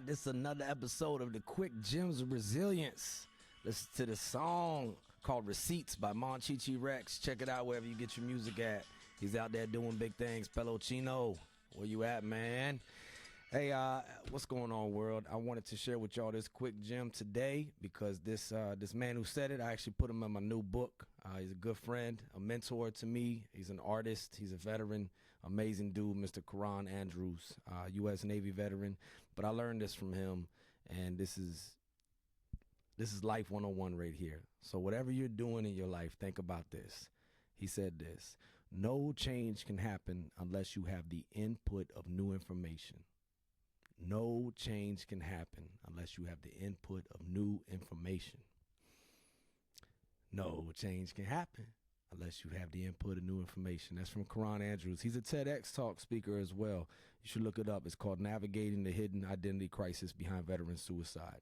This is another episode of the Quick Gems of Resilience. Listen to the song called Receipts by Monchichi Rex. Check it out wherever you get your music at. He's out there doing big things. Pello Chino, where you at, man? Hey, what's going on, world? I wanted to share with y'all this quick gem today because this man who said it, I actually put him in my new book. He's a good friend, a mentor to me. He's an artist. He's a veteran, amazing dude, Mr. Karan Andrews, U.S. Navy veteran. But I learned this from him, and this is life 101 right here. So whatever you're doing in your life, think about this. He said this: no change can happen unless you have the input of new information. No change can happen unless you have the input of new information. No change can happen unless you have the input of new information. That's from Karan Andrews. He's a TEDx talk speaker as well. You should look it up. It's called Navigating the Hidden Identity Crisis Behind Veteran Suicide.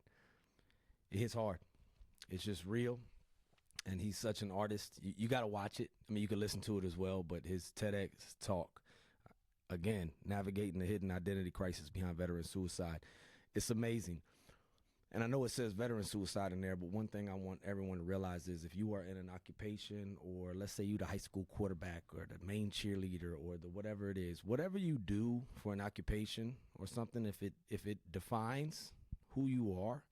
It hits hard. It's just real. And he's such an artist. You got to watch it. I mean, you can listen to it as well, but his TEDx talk, again, Navigating the Hidden Identity Crisis Behind Veteran Suicide. It's amazing. And I know it says veteran suicide in there, but one thing I want everyone to realize is if you are in an occupation, or let's say you're the high school quarterback or the main cheerleader or the whatever it is, whatever you do for an occupation or something, if it defines who you are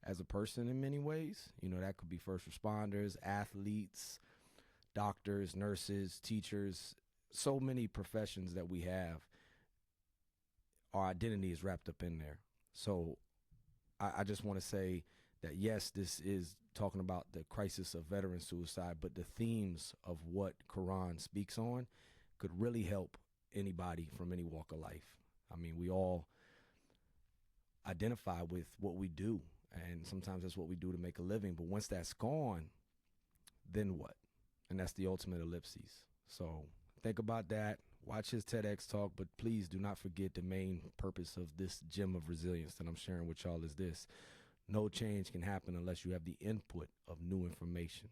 as a person in many ways, you know, that could be first responders, athletes, doctors, nurses, teachers, so many professions that we have, our identity is wrapped up in there. So I just want to say that, yes, this is talking about the crisis of veteran suicide, but the themes of what Karan speaks on could really help anybody from any walk of life. I mean, we all identify with what we do, and sometimes that's what we do to make a living. But once that's gone, then what? And that's the ultimate ellipses. So think about that. Watch his TEDx talk, but please do not forget the main purpose of this gem of resilience that I'm sharing with y'all is this: no change can happen unless you have the input of new information.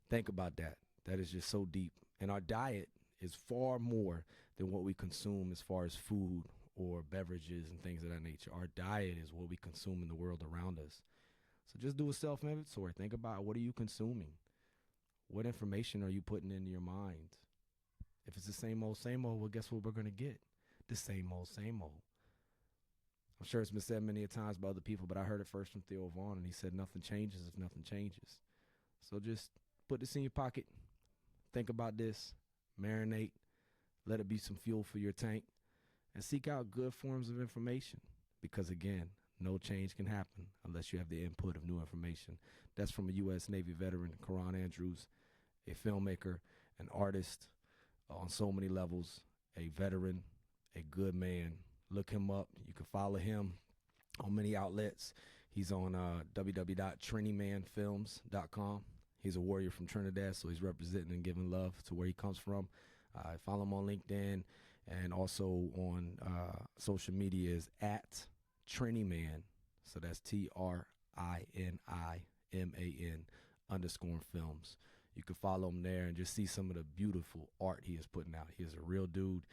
Think about that. That is just so deep. And our diet is far more than what we consume as far as food or beverages and things of that nature. Our diet is what we consume in the world around us. So just do a self-inventory. Think about, what are you consuming? What information are you putting into your mind? If it's the same old, well, guess what we're going to get? The same old, same old. I'm sure it's been said many a times by other people, but I heard it first from Theo Vaughn, and he said nothing changes if nothing changes. So just put this in your pocket. Think about this. Marinate. Let it be some fuel for your tank. And seek out good forms of information. Because, again, no change can happen unless you have the input of new information. That's from a U.S. Navy veteran, Karan Andrews, a filmmaker, an artist, on so many levels, a veteran, a good man. Look him up. You can follow him on many outlets. He's on www.trinimanfilms.com. He's a warrior from Trinidad, so he's representing and giving love to where he comes from. Follow him on LinkedIn, and also on social media is at Triniman. So that's TRINIMAN_films. You can follow him there and just see some of the beautiful art he is putting out. He is a real dude,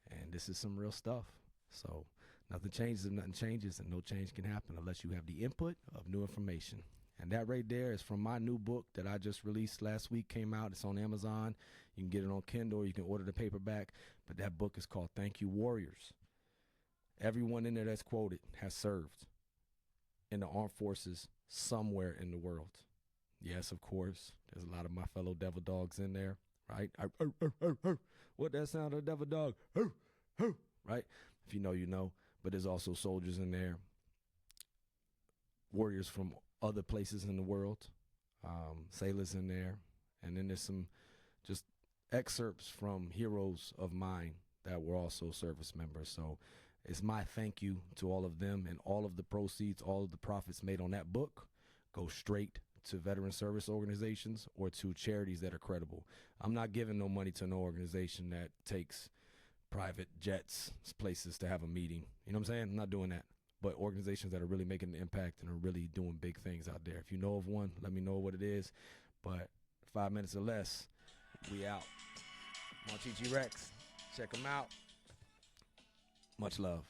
and this is some real stuff. So nothing changes if nothing changes, and no change can happen unless you have the input of new information. And that right there is from my new book that I just released last week, came out. It's on Amazon. You can get it on Kindle. You can order the paperback. But that book is called Thank You, Warriors. Everyone in there that's quoted has served in the armed forces somewhere in the world. Yes, of course, there's a lot of my fellow devil dogs in there, right? What that sound of a devil dog? Right? If you know, you know. But there's also soldiers in there, warriors from other places in the world, sailors in there. And then there's some just excerpts from heroes of mine that were also service members. So it's my thank you to all of them, and all of the proceeds, all of the profits made on that book go straight to veteran service organizations or to charities that are credible. I'm not giving no money to no organization that takes private jets, places to have a meeting. You know what I'm saying? I'm not doing that. But organizations that are really making an impact and are really doing big things out there. If you know of one, let me know what it is. But 5 minutes or less, we out. Monchichi Rex, check them out. Much love.